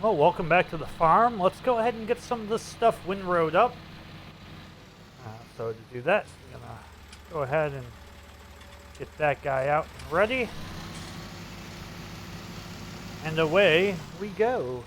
Oh, welcome back to the farm. Let's go ahead and get some of this stuff windrowed up. So to do that, I'm gonna go ahead and get that guy out and ready. And away we go.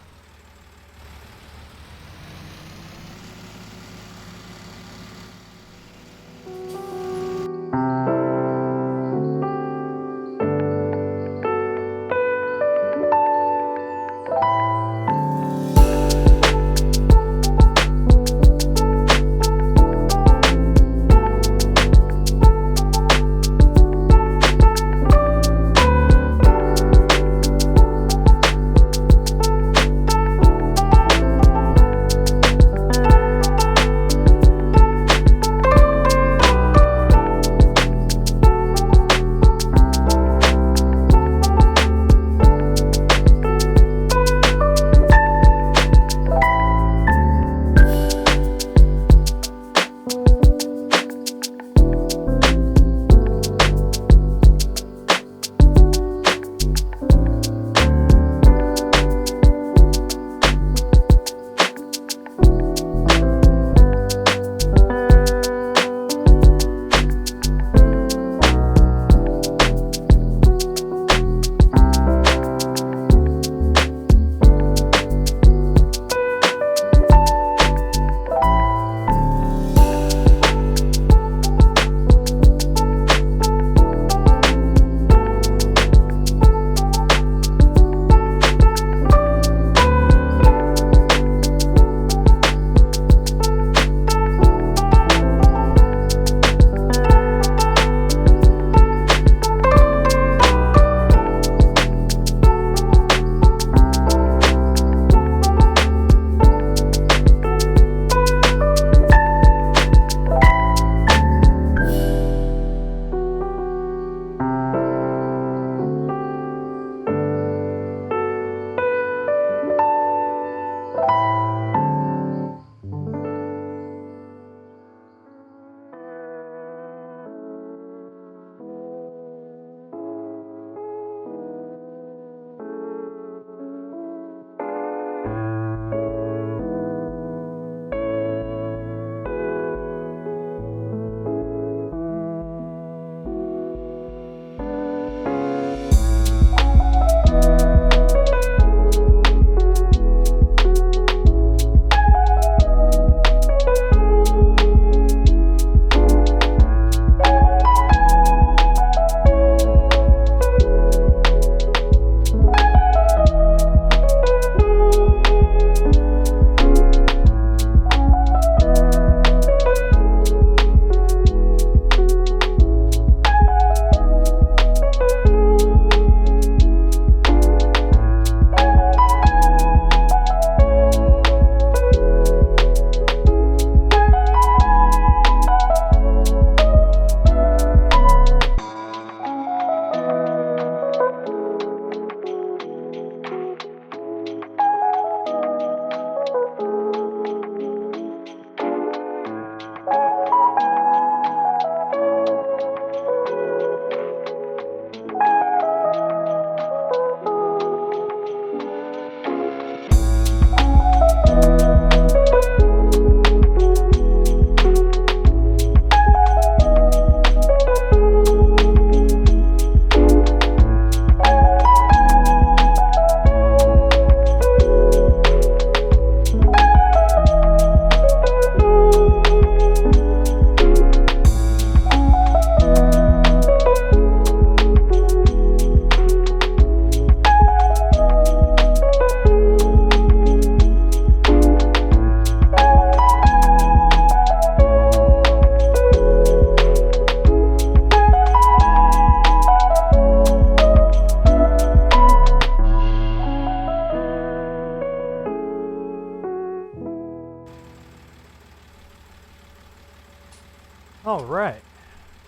Alright,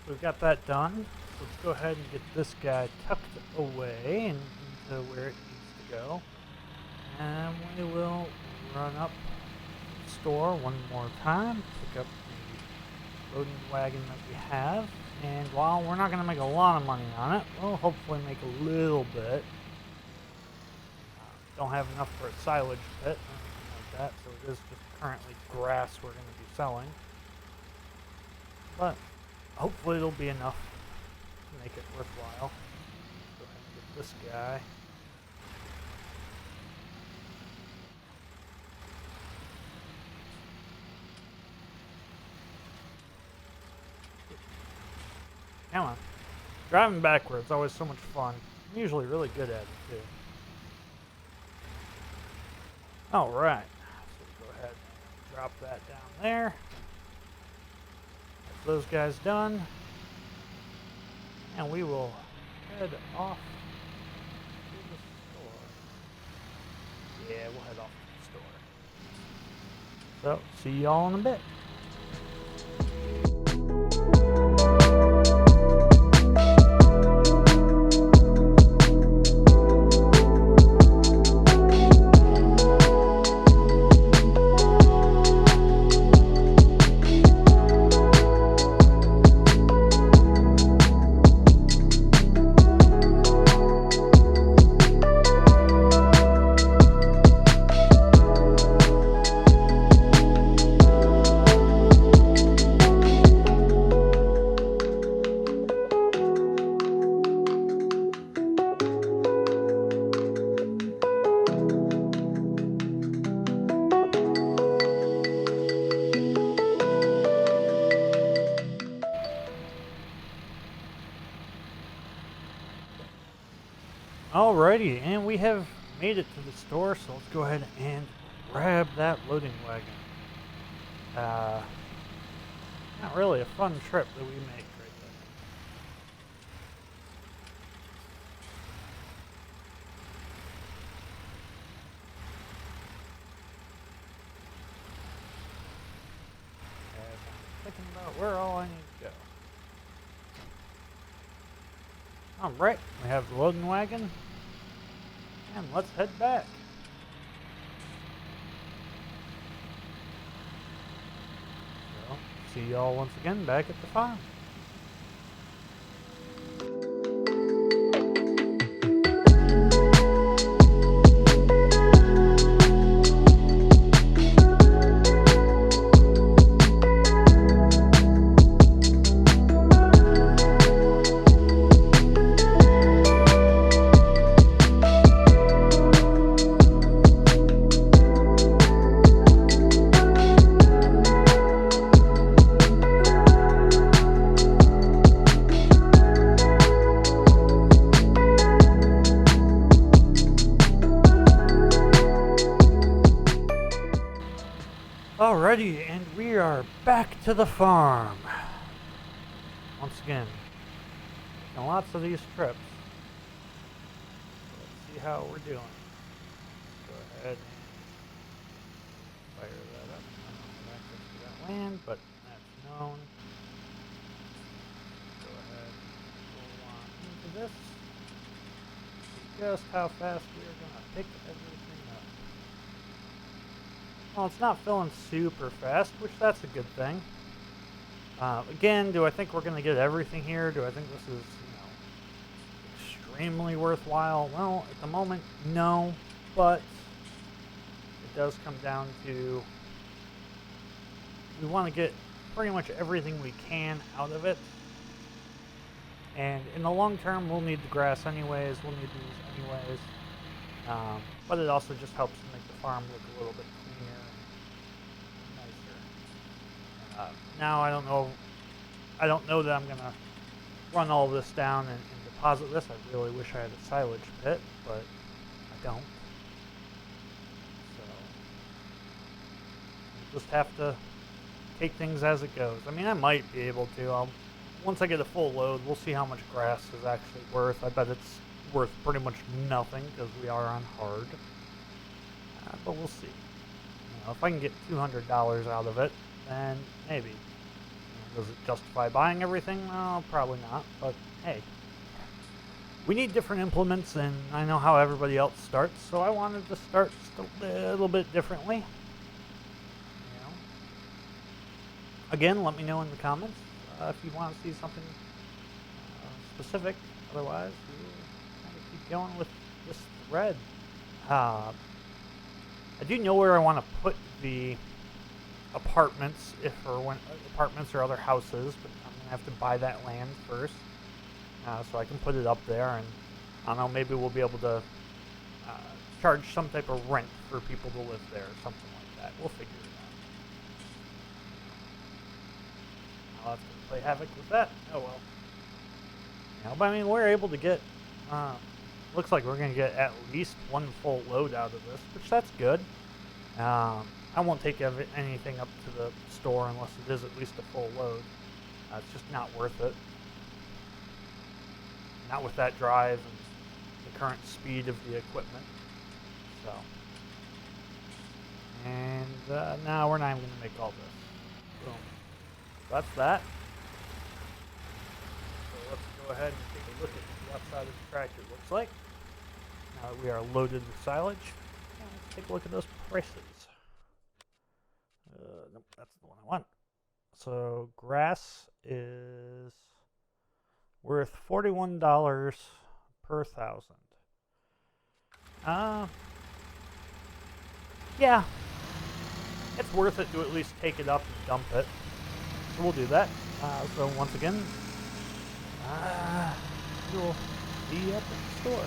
we've got that done. Let's go ahead and get this guy tucked away and into where it needs to go. And we will run up to the store one more time, pick up the loading wagon that we have. And while we're not going to make a lot of money on it, we'll hopefully make a little bit. don't have enough for a silage pit or anything like that, so it is just currently grass we're going to be selling. But hopefully it'll be enough to make it worthwhile. Let's go ahead and get this guy. Come on. Driving backwards is always so much fun. I'm usually really good at it too. Alright. So we'll go ahead and drop that down there. Get those guys done. And we will head off to the store. Yeah, we'll head off to the store. So, see y'all in a bit. Alrighty, and we have made it to the store, so let's go ahead and grab that loading wagon. Not really a fun trip that we make right there. And I'm thinking about where all I need to go. Alright, we have the loading wagon. And let's head back. So, see y'all once again back at the farm. Alrighty, and we are back to the farm. Once again, and lots of these trips. Let's see how we're doing. Go ahead and fire that up. I don't have access to that land, but that's known. Go ahead and roll on into this. See just how fast we are going to pick everything up. Well, it's not filling super fast, which that's a good thing. Again, do I think we're going to get everything here? Do I think this is, extremely worthwhile? Well, at the moment, no. But it does come down to we want to get pretty much everything we can out of it. And in the long term, we'll need the grass anyways. We'll need these anyways. But it also just helps to make the farm look a little bit cleaner and nicer. Now I don't know that I'm gonna run all this down and deposit this. I really wish I had a silage pit, but I don't. So we'll just have to take things as it goes. I mean, I might be able to. Once I get a full load, we'll see how much grass is actually worth. I bet it's worth pretty much nothing because we are on hard. But we'll see. If I can get $200 out of it, then maybe. Does it justify buying everything? Well, probably not. But hey, we need different implements, and I know how everybody else starts, so I wanted to start just a little bit differently. Again, let me know in the comments if you want to see something specific. Otherwise, we'll kind of keep going with this thread. I do know where I want to put the apartments, apartments or other houses, but I'm gonna have to buy that land first, so I can put it up there, and I don't know, maybe we'll be able to charge some type of rent for people to live there or something like that. We'll figure it out. I'll have to play havoc with that. Oh well. But I mean, we're able to get. Looks like we're gonna get at least one full load out of this, which that's good. I won't take anything up to the store unless it is at least a full load. It's just not worth it. Not with that drive and the current speed of the equipment. So, and now we're not even going to make all this. Boom. So that's that. So let's go ahead and take a look at what the outside of the tractor looks like. Now that we are loaded with silage, let's take a look at those prices. Nope, that's the one I want. So grass is worth $41 per 1,000. Yeah, it's worth it to at least take it up and dump it. So we'll do that. So once again, we'll be at the store.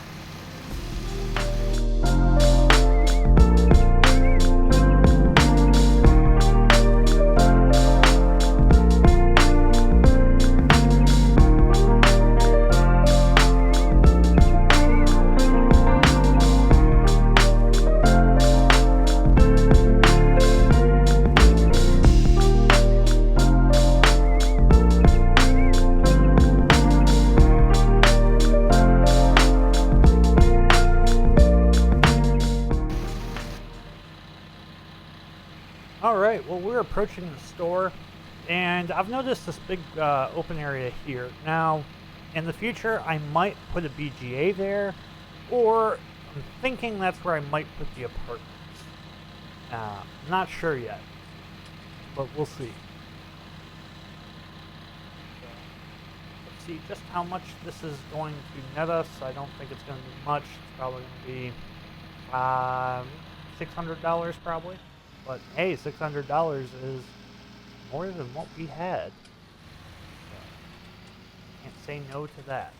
Alright, well, we're approaching the store, and I've noticed this big open area here. Now, in the future, I might put a BGA there, or I'm thinking that's where I might put the apartments. Not sure yet, but we'll see. So, let's see just how much this is going to net us. I don't think it's going to be much. It's probably going to be $600 probably. But hey, $600 is more than what we had. So, can't say no to that.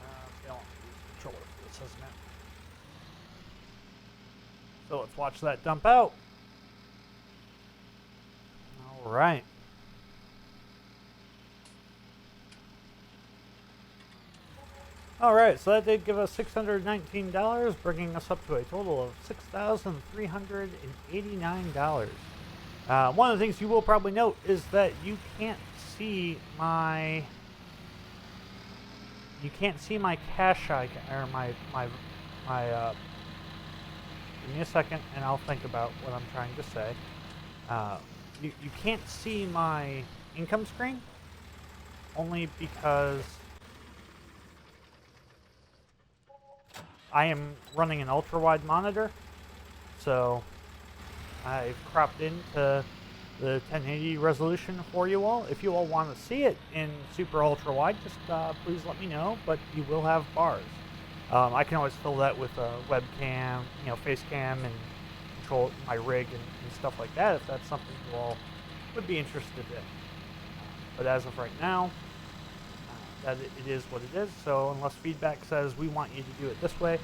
I don't use the controller for this, isn't it? So let's watch that dump out. All right. Alright, so that did give us $619, bringing us up to a total of $6,389. One of the things you will probably note is that you can't see my cash icon, or my give me a second and I'll think about what I'm trying to say. You can't see my income screen, only because I am running an ultra-wide monitor, so I've cropped into the 1080 resolution for you all. If you all want to see it in super ultra-wide, just please let me know, but you will have bars. I can always fill that with a webcam, face cam, and control my rig and stuff like that if that's something you all would be interested in. But as of right now, that it is what it is, so unless feedback says we want you to do it this way,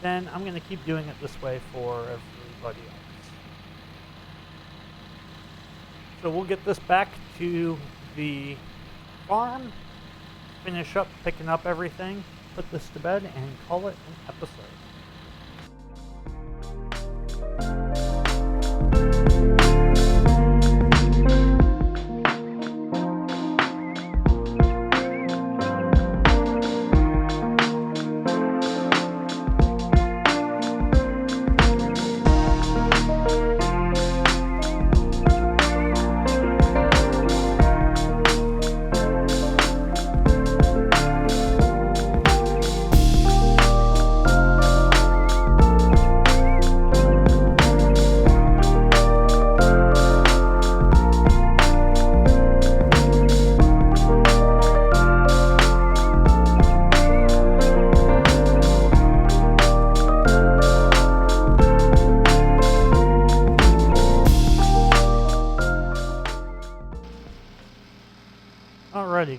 then I'm going to keep doing it this way for everybody else. So we'll get this back to the farm, finish up picking up everything, put this to bed, and call it an episode.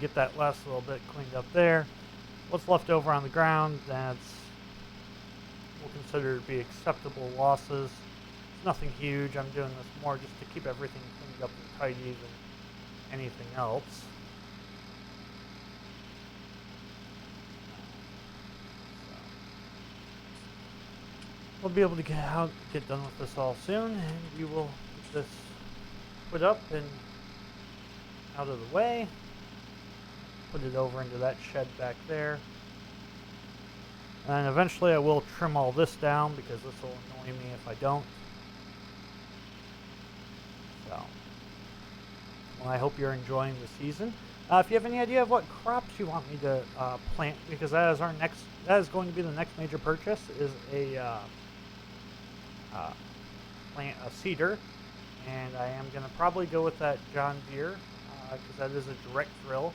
get that last little bit cleaned up there. What's left over on the ground, we'll consider to be acceptable losses. It's nothing huge. I'm doing this more just to keep everything cleaned up and tidy than anything else. So we'll be able to get done with this all soon, and we will get this put up and out of the way. Put it over into that shed back there. And eventually I will trim all this down because this will annoy me if I don't. So, well, I hope you're enjoying the season. If you have any idea of what crops you want me to plant, because that is going to be the next major purchase, is a plant a cedar, and I am going to probably go with that John Deere because that is a direct drill.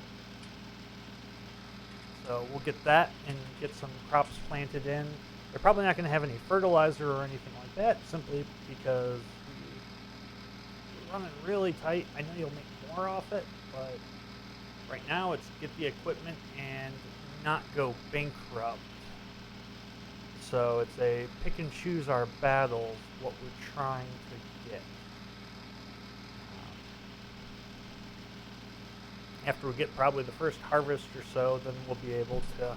So we'll get that and get some crops planted in. They're probably not going to have any fertilizer or anything like that, simply because we're running really tight. I know you'll make more off it, but right now it's get the equipment and not go bankrupt. So it's a pick and choose our battles, what we're trying to get. After we get probably the first harvest or so, then we'll be able to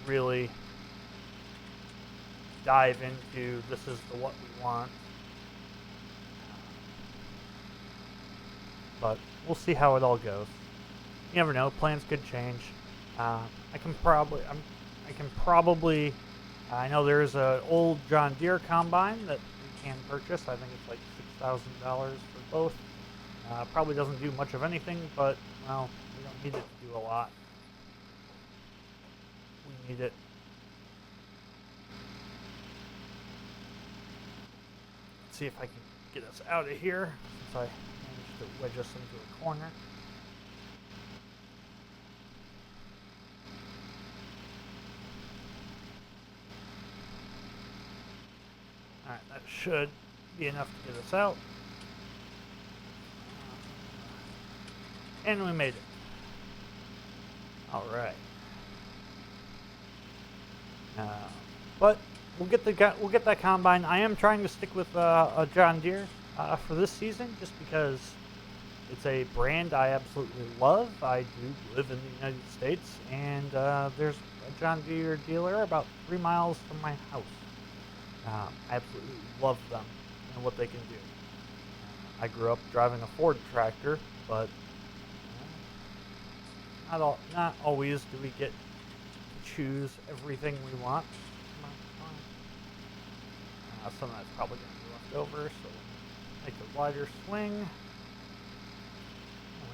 really dive into this is the what we want. But we'll see how it all goes. You never know, plans could change. I know there's an old John Deere combine that we can purchase. I think it's like $6,000 for both. Probably doesn't do much of anything, but well, we don't need it to do a lot. We need it. Let's see if I can get us out of here, since I managed to wedge us into a corner. Alright, that should be enough to get us out. And we made it. Alright. But we'll get that combine. I am trying to stick with a John Deere for this season, just because it's a brand I absolutely love. I do live in the United States, and there's a John Deere dealer about 3 miles from my house. I absolutely love them and what they can do. I grew up driving a Ford tractor, but not always do we get to choose everything we want. Some of that's probably going to be left over, so we'll make a wider swing. And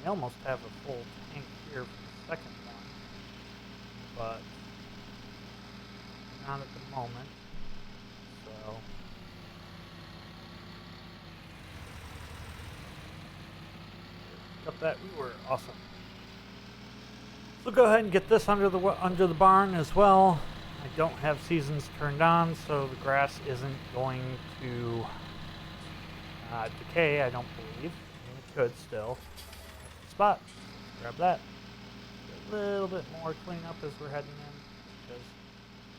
we almost have a full tank here for the second one, but not at the moment. So got that. We were awesome. So go ahead and get this under the barn as well. I don't have seasons turned on, so the grass isn't going to decay, I don't believe. I mean, it could still. Spot. Grab that. Get a little bit more cleanup as we're heading in, because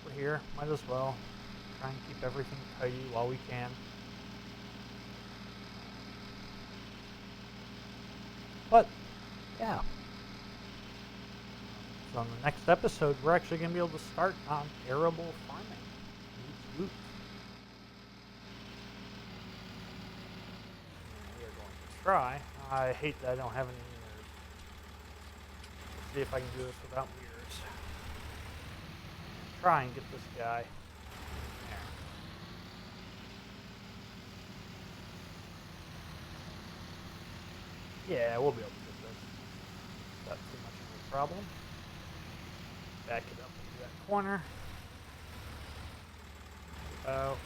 we're here. Might as well try and keep everything tidy while we can. But, yeah. So on the next episode, we're actually going to be able to start on arable farming. Woot woot. We are going to try. I hate that I don't have any mirrors. Let's see if I can do this without mirrors. Try and get this guy. There. Yeah, we'll be able to get this. Not too much of a problem. Back it up into that corner. About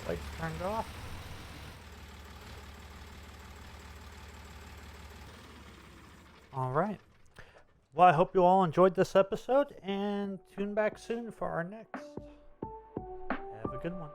there. Lights turned off. All right. Well, I hope you all enjoyed this episode, and tune back soon for our next. Have a good one.